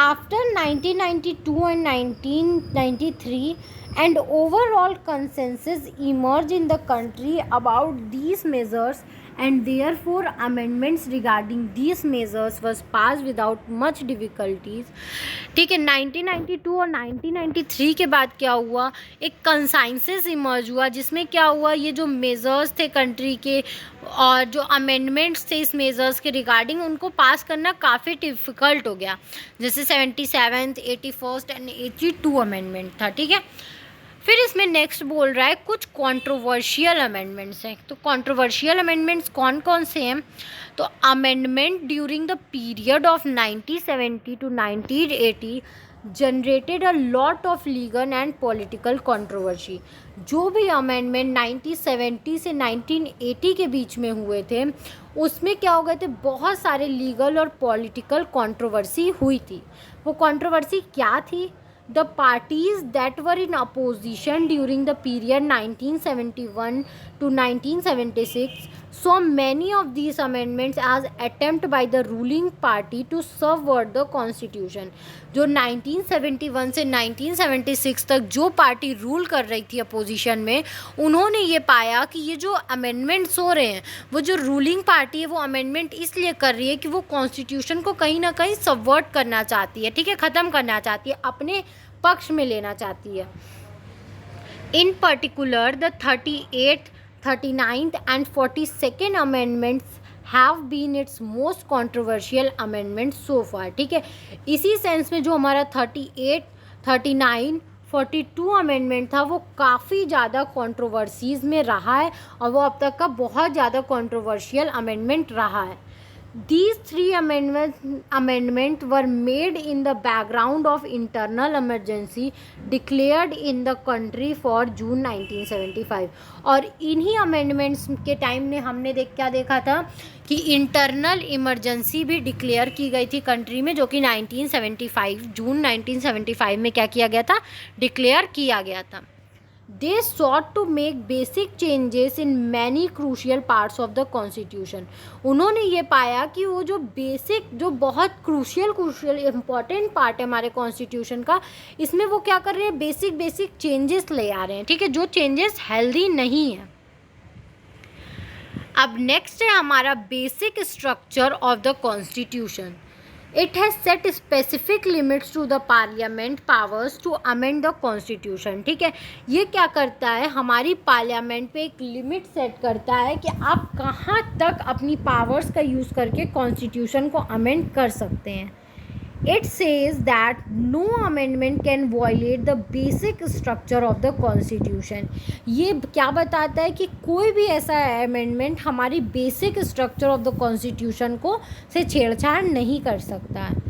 After 1992 and 1993 and overall consensus emerged in the country about these measures and therefore amendments regarding these measures was passed without much difficulties। ठीक है, 1992 और 1993 के बाद क्या हुआ, एक कंसेंसस इमर्ज हुआ जिसमें क्या हुआ, ये जो मेजर्स थे कंट्री के और जो अमेंडमेंट्स थे इस मेजर्स के रिगार्डिंग, उनको पास करना काफ़ी डिफ़िकल्ट हो गया। जैसे 77th 81st एंड 82 अमेंडमेंट था। ठीक है, फिर इसमें नेक्स्ट बोल रहा है कुछ कंट्रोवर्शियल अमेंडमेंट्स हैं। तो कंट्रोवर्शियल अमेंडमेंट्स कौन कौन से हैं, तो amendment during the period of 1970 to 1980 generated a lot of legal and political controversy. जो भी अमेंडमेंट 1970 से 1980 के बीच में हुए थे उसमें क्या हो गए थे, बहुत सारे लीगल और पॉलिटिकल कंट्रोवर्सी हुई थी। वो कंट्रोवर्सी क्या थी, the parties that were in opposition during the period 1971 to 1976 saw many of these amendments as attempt by the ruling party to subvert the constitution। जो 1971 से 1976 तक जो पार्टी रूल कर रही थी अपोजिशन में, उन्होंने ये पाया कि ये जो अमेंडमेंट्स हो रहे हैं, वो जो रूलिंग पार्टी है वो अमेंडमेंट इसलिए कर रही है कि वो कॉन्स्टिट्यूशन को कहीं ना कहीं सबवर्ट करना चाहती है। ठीक है, ख़त्म करना चाहती है, अपने पक्ष में लेना चाहती है। In particular the 38th, 39th and 42nd amendments have been its most controversial amendment so far. ठीक है, इसी सेंस में जो हमारा 38, 39, 42 अमेंडमेंट था वो काफ़ी ज़्यादा कंट्रोवर्सीज़ में रहा है और वो अब तक का बहुत ज़्यादा कंट्रोवर्शियल अमेंडमेंट रहा है। These three amendment were made in the background of internal emergency declared in the country for June 1975. और इन्हीं अमेंडमेंट्स के टाइम ने हमने क्या देखा था कि इंटरनल इमरजेंसी भी डिक्लेयर की गई थी कंट्री में, जो कि 1975 जून 1975 में क्या किया गया था, डिक्लेयर किया गया था. They sought to make basic changes in many crucial parts of the constitution. उन्होंने ये पाया कि वो जो बेसिक, जो बहुत क्रूशियल इम्पॉर्टेंट पार्ट है हमारे कॉन्स्टिट्यूशन का, इसमें वो क्या कर रहे हैं, बेसिक चेंजेस ले आ रहे हैं. ठीक है, जो चेंजेस हेल्दी नहीं है. अब नेक्स्ट है हमारा basic structure of the constitution. It has set specific limits to the parliament powers to amend the constitution. ठीक है, ये क्या करता है, हमारी पार्लियामेंट पे एक लिमिट सेट करता है कि आप कहाँ तक अपनी पावर्स का यूज़ करके कॉन्स्टिट्यूशन को अमेंड कर सकते हैं. It says that no amendment can violate the basic structure of the constitution. ये क्या बताता है कि कोई भी ऐसा अमेंडमेंट हमारी basic structure of the constitution को से छेड़छाड़ नहीं कर सकता है.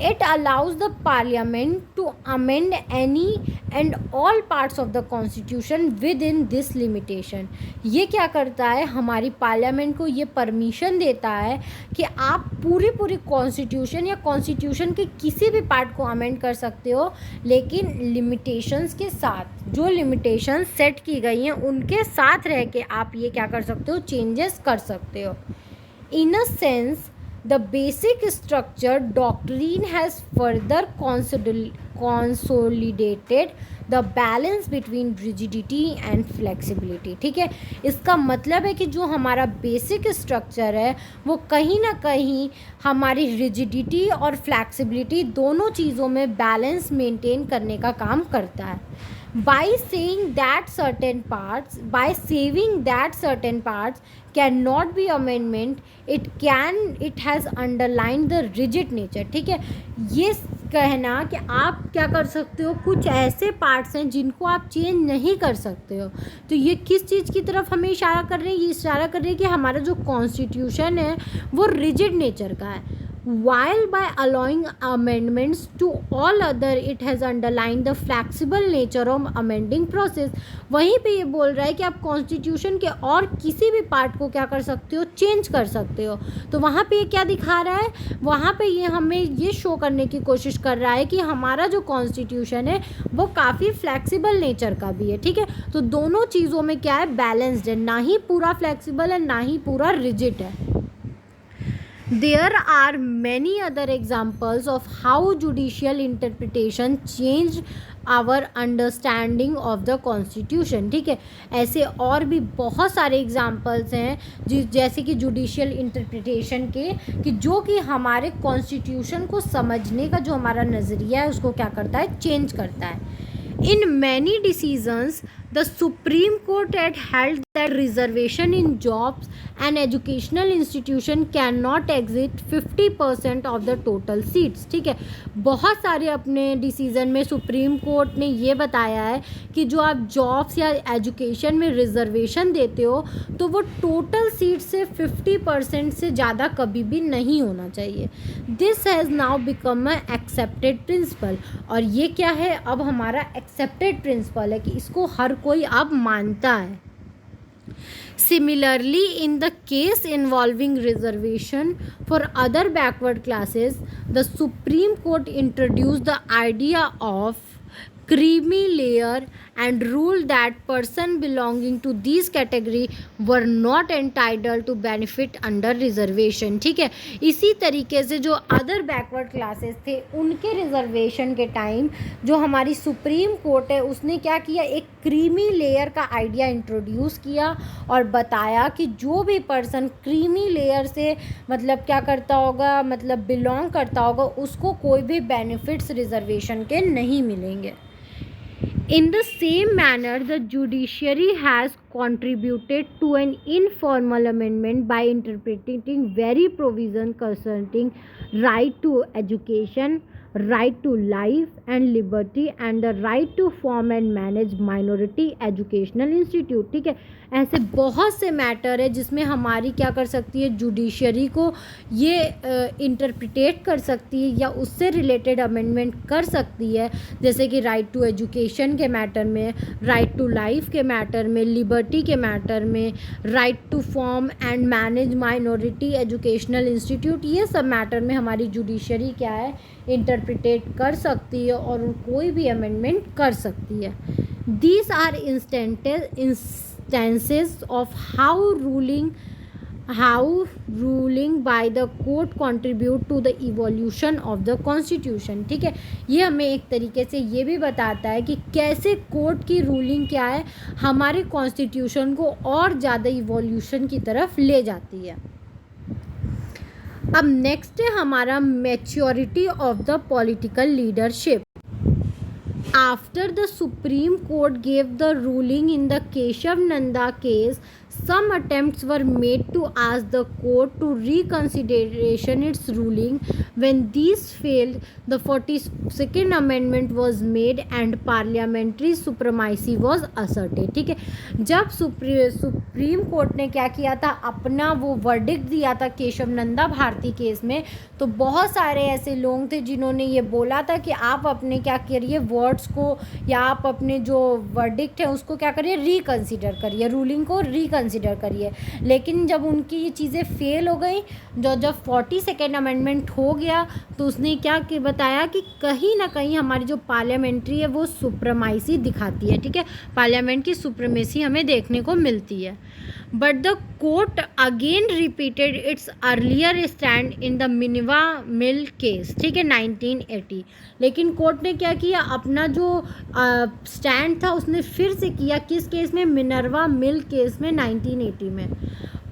It allows the parliament to amend any and all parts of the constitution within this limitation. ये क्या करता है, हमारी पार्लियामेंट को ये परमिशन देता है कि आप पूरी कॉन्स्टिट्यूशन या कॉन्स्टिट्यूशन के किसी भी पार्ट को अमेंड कर सकते हो, लेकिन लिमिटेशंस के साथ. जो लिमिटेशंस सेट की गई हैं उनके साथ रह के आप ये क्या कर सकते हो, चेंजेस कर सकते हो. In a sense the basic structure doctrine has further consolidated the balance between rigidity and flexibility. ठीक है, इसका मतलब है कि जो हमारा बेसिक स्ट्रक्चर है वो कहीं ना कहीं हमारी रिजिडिटी और फ्लैक्सिबिलिटी दोनों चीज़ों में बैलेंस मेंटेन करने का काम करता है. By saving that certain parts cannot be amendment, it has underlined the rigid nature. ठीक है, ये कहना कि आप क्या कर सकते हो, कुछ ऐसे पार्ट्स हैं जिनको आप चेंज नहीं कर सकते हो. तो ये किस चीज़ की तरफ हमें इशारा कर रहे हैं, ये इशारा कर रहे हैं कि हमारा जो कॉन्स्टिट्यूशन है वो रिजिड नेचर का है. While by allowing amendments to all other, it has underlined the flexible nature of amending process. वहीं पे ये बोल रहा है कि आप कॉन्स्टिट्यूशन के और किसी भी पार्ट को क्या कर सकते हो, चेंज कर सकते हो. तो वहाँ पे ये क्या दिखा रहा है, वहाँ पे ये हमें ये शो करने की कोशिश कर रहा है कि हमारा जो कॉन्स्टिट्यूशन है वो काफ़ी फ्लेक्सिबल नेचर का भी है. ठीक है, तो दोनों चीज़ों में क्या है, बैलेंस्ड है, ना ही पूरा फ्लेक्सिबल है ना ही पूरा रिजिड है. There are many other examples of how judicial interpretation changed our understanding of the constitution. ठीक है, ऐसे और भी बहुत सारे एग्जाम्पल्स हैं जैसे कि जुडिशियल इंटरप्रिटेशन के, कि जो कि हमारे कॉन्स्टिट्यूशन को समझने का जो हमारा नज़रिया है उसको क्या करता है, चेंज करता है. In many decisions, the Supreme Court had held that reservation in jobs and educational institution cannot exceed 50% of the total seats. ठीक है, बहुत सारे अपने डिसीज़न में सुप्रीम कोर्ट ने ये बताया है कि जो आप जॉब्स या एजुकेशन में रिजर्वेशन देते हो तो वो टोटल सीट से 50% से ज़्यादा कभी भी नहीं होना चाहिए. This has now become a accepted principal. और ये क्या है, अब हमारा एक्सेप्टेड प्रिंसिपल है कि इसको हर कोई अब मानता है. Similarly, in the case involving reservation for other backward classes, the Supreme Court introduced the idea of creamy layer and ruled that person belonging to these category were not entitled to benefit under reservation. ठीक है, इसी तरीके से जो other backward classes थे उनके reservation के time जो हमारी सुप्रीम कोर्ट है उसने क्या किया, एक क्रीमी लेयर का आइडिया इंट्रोड्यूस किया और बताया कि जो भी पर्सन क्रीमी लेयर से मतलब क्या करता होगा, मतलब बिलोंग करता होगा, उसको कोई भी बेनिफिट्स रिजर्वेशन के नहीं मिलेंगे. In the same manner, the judiciary has contributed to an informal amendment by interpreting very provision concerning right to education, right to life and liberty and the right to form and manage minority educational institute। ठीक है, ऐसे बहुत से matter है जिसमें हमारी क्या कर सकती है, जुडिशरी को ये इंटरप्रिटेट कर सकती है या उससे रिलेटेड अमेंडमेंट कर सकती है, जैसे कि राइट टू एजुकेशन के मैटर में, राइट टू लाइफ के मैटर में, लिबर्टी के मैटर में, right to form and manage minority educational institute, ये सब मैटर में हमारी जुडिशरी क्या है, इंटरप्रिटेट कर सकती है और कोई भी अमेंडमेंट कर सकती है। These are instances of how ruling by the court contribute to the evolution of the constitution. ठीक है, ये हमें एक तरीके से ये भी बताता है कि कैसे कोर्ट की रूलिंग क्या है हमारे कॉन्स्टिट्यूशन को और ज़्यादा इवोल्यूशन की तरफ ले जाती है। अब नेक्स्ट है हमारा maturity of the political leadership. After the Supreme Court gave the ruling in the Keshav Nanda case, some attempts were made to ask the court to reconsideration its ruling. When these failed, the 42nd amendment was made and parliamentary supremacy was asserted। ठीक है, जब supreme court ने क्या किया था, अपना वो verdict दिया था केशव नंदा भारती केस में, तो बहुत सारे ऐसे लोग थे जिन्होंने ये बोला था कि आप अपने क्या करिए वर्ड्स को या आप अपने जो वर्डिक्ट है उसको क्या करिए, रिकंसिडर करिए, रूलिंग को रिकंसिडर करिए। लेकिन जब उनकी ये चीज़ें फेल हो गई, जब 42nd अमेंडमेंट हो गया, तो उसने क्या बताया कि कहीं ना कहीं हमारी जो पार्लियामेंट्री है वो सुप्रीमेसी दिखाती है। ठीक है, पार्लियामेंट की सुप्रीमेसी हमें देखने को मिलती है। But the court again repeated its earlier stand in the Minerva Mill case. ठीक है, 1980। लेकिन कोर्ट ने क्या किया, अपना जो स्टैंड था उसने फिर से किया, किस केस में, मिनर्वा मिल केस में 1980 में।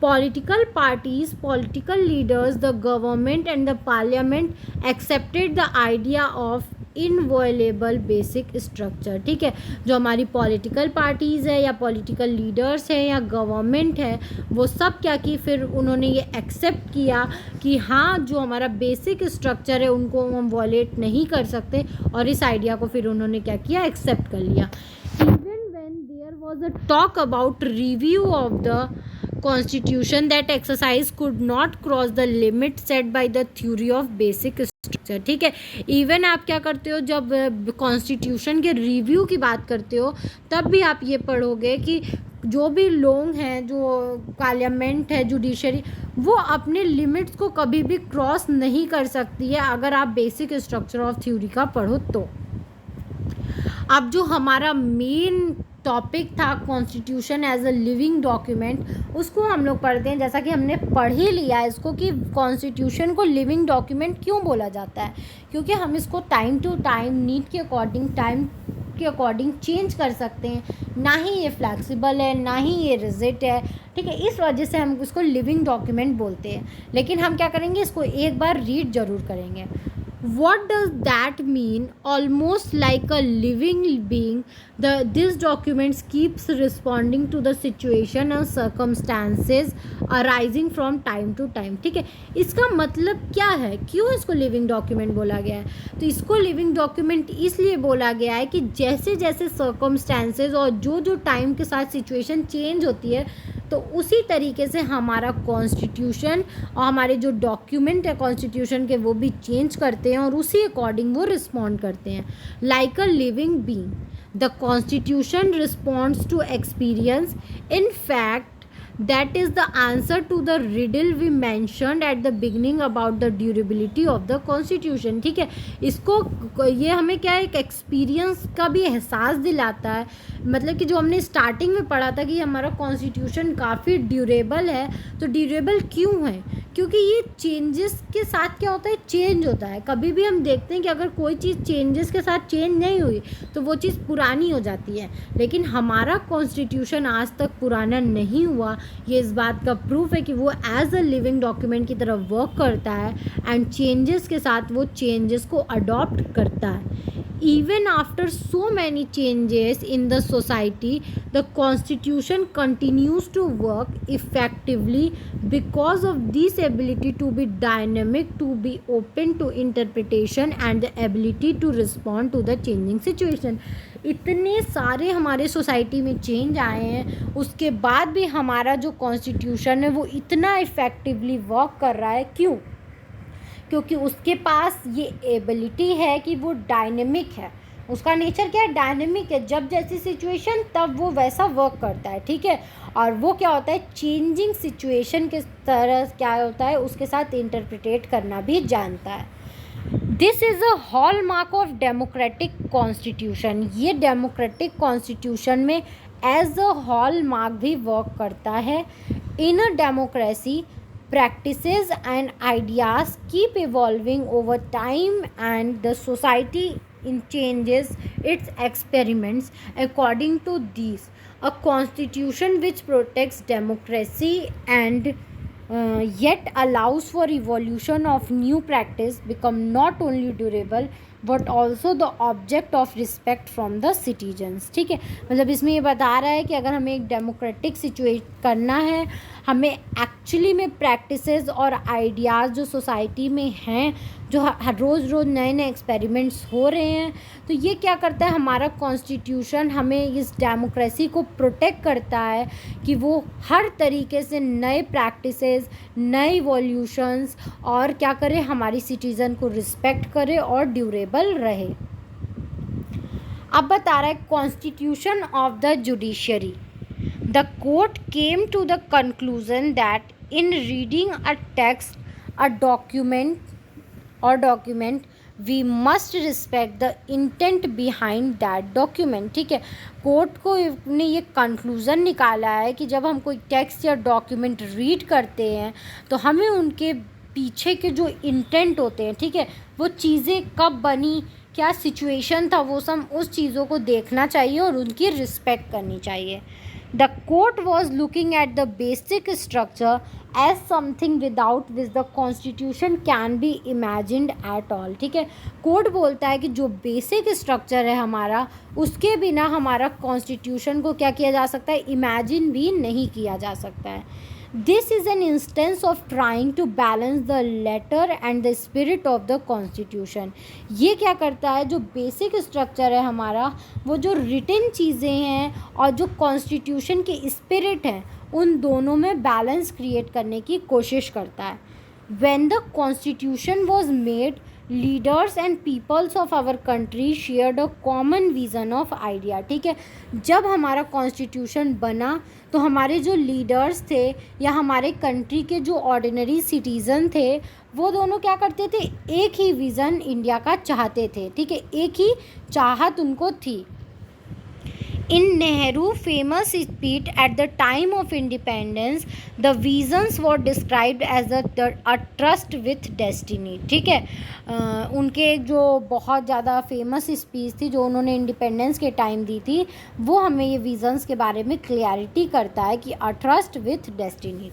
Political parties, political leaders, the government and the parliament accepted the idea of inviolable basic structure. ठीक है, जो हमारी पॉलिटिकल पार्टीज़ है या पॉलिटिकल लीडर्स है या गवर्नमेंट है, वो सब क्या की, फिर उन्होंने ये एक्सेप्ट किया कि हाँ जो हमारा बेसिक स्ट्रक्चर है उनको हम वॉलेट नहीं कर सकते, और इस आइडिया को फिर उन्होंने क्या किया, एक्सेप्ट कर लिया। Even when there was a talk about review of the Constitution, that exercise could not cross the limit set by the theory of basic structure। ठीक है, इवन आप क्या करते हो, जब कॉन्स्टिट्यूशन के रिव्यू की बात करते हो तब भी आप ये पढ़ोगे कि जो भी लोग हैं, जो पार्लियामेंट है, जुडिशरी, वो अपने लिमिट्स को कभी भी क्रॉस नहीं कर सकती है अगर आप बेसिक स्ट्रक्चर ऑफ थ्योरी का पढ़ो तो। अब जो हमारा मेन टॉपिक था constitution as a living document, उसको हम लोग पढ़ते हैं। जैसा कि हमने पढ़ ही लिया इसको कि कॉन्स्टिट्यूशन को लिविंग डॉक्यूमेंट क्यों बोला जाता है, क्योंकि हम इसको टाइम टू टाइम नीड के अकॉर्डिंग चेंज कर सकते हैं, ना ही ये फ्लैक्सिबल है ना ही ये रिजिड है। ठीक है, इस वजह से हम इसको लिविंग डॉक्यूमेंट बोलते हैं। लेकिन हम क्या करेंगे, इसको एक बार रीड ज़रूर करेंगे। What does that mean? Almost like a living being, this document keeps responding to the situation and circumstances arising from time to time। ठीक है, इसका मतलब क्या है, क्यों इसको लिविंग डॉक्यूमेंट बोला गया है? तो इसको लिविंग डॉक्यूमेंट इसलिए बोला गया है कि जैसे जैसे सर्कमस्टांसेस और जो टाइम के साथ सिचुएशन चेंज होती है, तो उसी तरीके से हमारा कॉन्स्टिट्यूशन और हमारे जो डॉक्यूमेंट है कॉन्स्टिट्यूशन के वो भी चेंज करते हैं और उसी अकॉर्डिंग वो रिस्पॉन्ड करते हैं। Like a living being, the constitution responds to experience. In fact that is the answer to the riddle we mentioned at the beginning about the durability of the constitution। ठीक है, इसको ये हमें क्या है, एक एक्सपीरियंस का भी एहसास दिलाता है। मतलब कि जो हमने स्टार्टिंग में पढ़ा था कि हमारा कॉन्स्टिट्यूशन काफ़ी ड्यूरेबल है, तो ड्यूरेबल क्यों है, क्योंकि ये चेंजेस के साथ क्या होता है, चेंज होता है। कभी भी हम देखते हैं कि अगर कोई चीज़ चेंजेस के साथ चेंज नहीं हुई तो वो चीज़ पुरानी हो जाती है, लेकिन हमारा कॉन्स्टिट्यूशन आज तक पुराना नहीं हुआ। ये इस बात का प्रूफ है कि वो एज अ लिविंग डॉक्यूमेंट की तरह वर्क करता है एंड चेंजेस के साथ वो चेंजेस को अडॉप्ट करता है। Even after so many changes in the society, the constitution continues to work effectively because of this ability to be dynamic, to be open to interpretation and the ability to respond to the changing situation. इतने सारे हमारे society में change आए हैं, उसके बाद भी हमारा जो कॉन्स्टिट्यूशन है वो इतना इफ़ेक्टिवली वर्क कर रहा है. क्यों? क्योंकि उसके पास ये एबिलिटी है कि वो डायनेमिक है. उसका नेचर क्या है? डायनेमिक है. जब जैसी सिचुएशन तब वो वैसा वर्क करता है. ठीक है. और वो क्या होता है? चेंजिंग सिचुएशन के तरह क्या होता है उसके साथ इंटरप्रिटेट करना भी जानता है. This is a hallmark of democratic constitution. ये डेमोक्रेटिक कॉन्स्टिट्यूशन में एज अ हॉल मार्क भी वर्क करता है. In a democracy, practices and ideas keep evolving over time and the society changes its experiments according to these. A constitution which protects democracy and yet allows for evolution of new practice become not only durable but also the object of respect from the citizens. ठीक है. मतलब इसमें ये बता रहा है कि अगर हमें एक डेमोक्रेटिक सिचुएट करना है, हमें एक्चुअली में प्रैक्टिसेस और आइडियाज़ जो सोसाइटी में हैं, जो हर रोज़ नए नए एक्सपेरिमेंट्स हो रहे हैं, तो ये क्या करता है? हमारा कॉन्स्टिट्यूशन हमें इस डेमोक्रेसी को प्रोटेक्ट करता है कि वो हर तरीके से नए प्रैक्टिसेस, नए इवोल्यूशंस और क्या करे, हमारी सिटीज़न को रिस्पेक्ट करे और ड्यूरेबल रहे. अब बता रहा है constitution of the judiciary. The court came to the conclusion that in reading a text, a document, we must respect the intent behind that document. ठीक है. कोर्ट को ने ये कंक्लूज़न निकाला है कि जब हम कोई टेक्स्ट या डॉक्यूमेंट रीड करते हैं तो हमें उनके पीछे के जो इंटेंट होते हैं, ठीक है, वो चीज़ें कब बनी, क्या सिचुएशन था, वो सब उस चीज़ों को देखना चाहिए और उनकी रिस्पेक्ट करनी चाहिए. The court was looking at the basic structure as something without which the constitution can be imagined at all. ठीक है. कोर्ट बोलता है कि जो बेसिक स्ट्रक्चर है हमारा, उसके बिना हमारा कॉन्स्टिट्यूशन को क्या किया जा सकता है? इमेजिन भी नहीं किया जा सकता है. This is an instance of trying to balance the letter and the spirit of the constitution. ये क्या करता है? जो बेसिक स्ट्रक्चर है हमारा, वो जो रिटन चीज़ें हैं और जो कॉन्स्टिट्यूशन के स्पिरिट हैं, उन दोनों में बैलेंस क्रिएट करने की कोशिश करता है. When the constitution was made, leaders and peoples of our country shared a common vision of idea. ठीक है. जब हमारा कॉन्स्टिट्यूशन बना तो हमारे जो लीडर्स थे या हमारे कंट्री के जो ऑर्डिनरी सिटीज़न थे, वो दोनों क्या करते थे? एक ही विज़न इंडिया का चाहते थे. ठीक है. एक ही चाहत उनको थी. In Nehru's famous speech at the time of independence, the visions were described as a trust with destiny. ठीक है. उनके जो बहुत ज़्यादा फेमस स्पीच थी जो उन्होंने इंडिपेंडेंस के टाइम दी थी, वो हमें ये विजन्स के बारे में क्लियरिटी करता है कि a trust with destiny.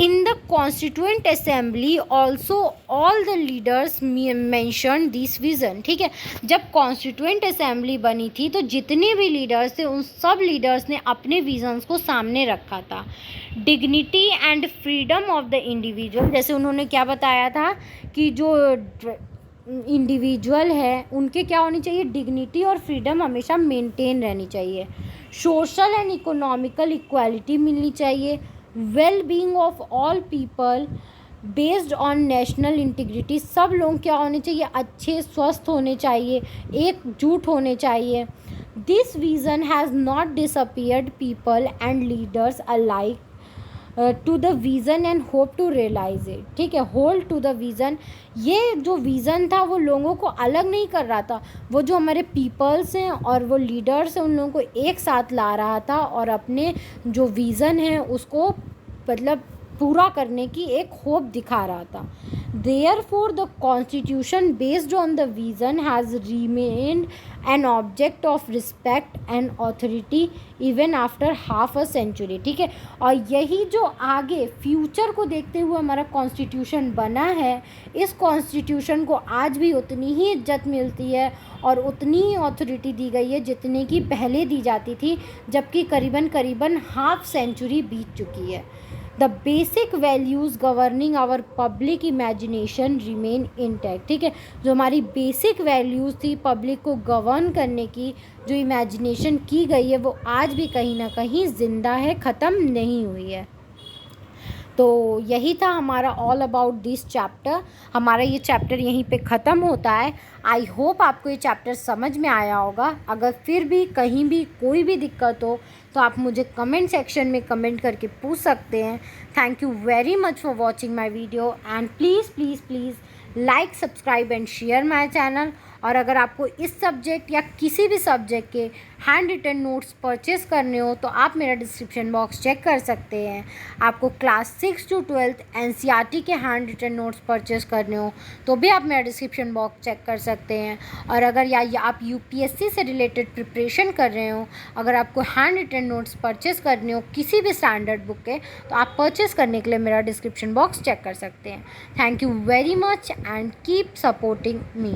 In the Constituent Assembly also all the leaders mentioned this vision. ठीक है. जब कॉन्स्टिट्यूएंट असेंबली बनी थी तो जितने भी लीडर्स थे उन सब लीडर्स ने अपने विजन्स को सामने रखा था. Dignity and freedom of the individual. जैसे उन्होंने क्या बताया था कि जो इंडिविजुअल है उनके क्या होनी चाहिए? डिग्निटी और फ्रीडम हमेशा मेंटेन रहनी चाहिए. सोशल एंड इकोनॉमिकल इक्वालिटी मिलनी चाहिए. well-being of all people based on national integrity. सब लोग क्या होने चाहिए? अच्छे, स्वस्थ होने चाहिए, एकजुट होने चाहिए. This vision has not disappeared people and leaders alike to the vision and hope to realize it. ठीक है. hold to the vision. ये जो विज़न था वो लोगों को अलग नहीं कर रहा था, वो जो हमारे पीपल्स हैं और वो लीडर्स हैं उन लोगों को एक साथ ला रहा था और अपने जो विज़न है उसको मतलब पूरा करने की एक होप दिखा रहा था. Therefore, the constitution based on the vision has remained an object of respect and authority even after half a century. ठीक है, और यही जो आगे फ्यूचर को देखते हुए हमारा कॉन्स्टिट्यूशन बना है, इस कॉन्स्टिट्यूशन को आज भी उतनी ही इज्जत मिलती है और उतनी ही अथॉरिटी दी गई है जितनी की पहले दी जाती थी, जबकि करीबन हाफ सेंचुरी बीत चुकी है. The basic values governing our public imagination remain intact. ठीक है, जो हमारी बेसिक वैल्यूज़ थी पब्लिक को गवर्न करने की, जो इमेजिनेशन की गई है, वो आज भी कहीं ना कहीं ज़िंदा है, ख़त्म नहीं हुई है. तो यही था हमारा ऑल अबाउट दिस चैप्टर. हमारा ये चैप्टर यहीं पे ख़त्म होता है. आई होप आपको ये चैप्टर समझ में आया होगा. अगर फिर भी कहीं भी कोई भी दिक्कत हो तो आप मुझे कमेंट सेक्शन में कमेंट करके पूछ सकते हैं. Thank you very much for watching my video and please please please like, subscribe and share my channel. और अगर आपको इस सब्जेक्ट या किसी भी सब्जेक्ट के हैंड रिटन नोट्स परचेस करने हो तो आप मेरा डिस्क्रिप्शन बॉक्स चेक कर सकते हैं. आपको क्लास 6 to 12 एनसीईआरटी के हैंड रिटन नोट्स परचेस करने हो तो भी आप मेरा डिस्क्रिप्शन बॉक्स चेक कर सकते हैं. और अगर या आप यूपीएससी से रिलेटेड प्रिपरेशन कर रहे हो, अगर आपको हैंड रिटन नोट्स परचेस करने हो किसी भी स्टैंडर्ड बुक के, तो आप परचेस करने के लिए मेरा डिस्क्रिप्शन बॉक्स चेक कर सकते हैं. Thank you very much and keep supporting me.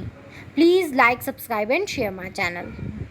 Please like, subscribe and share my channel.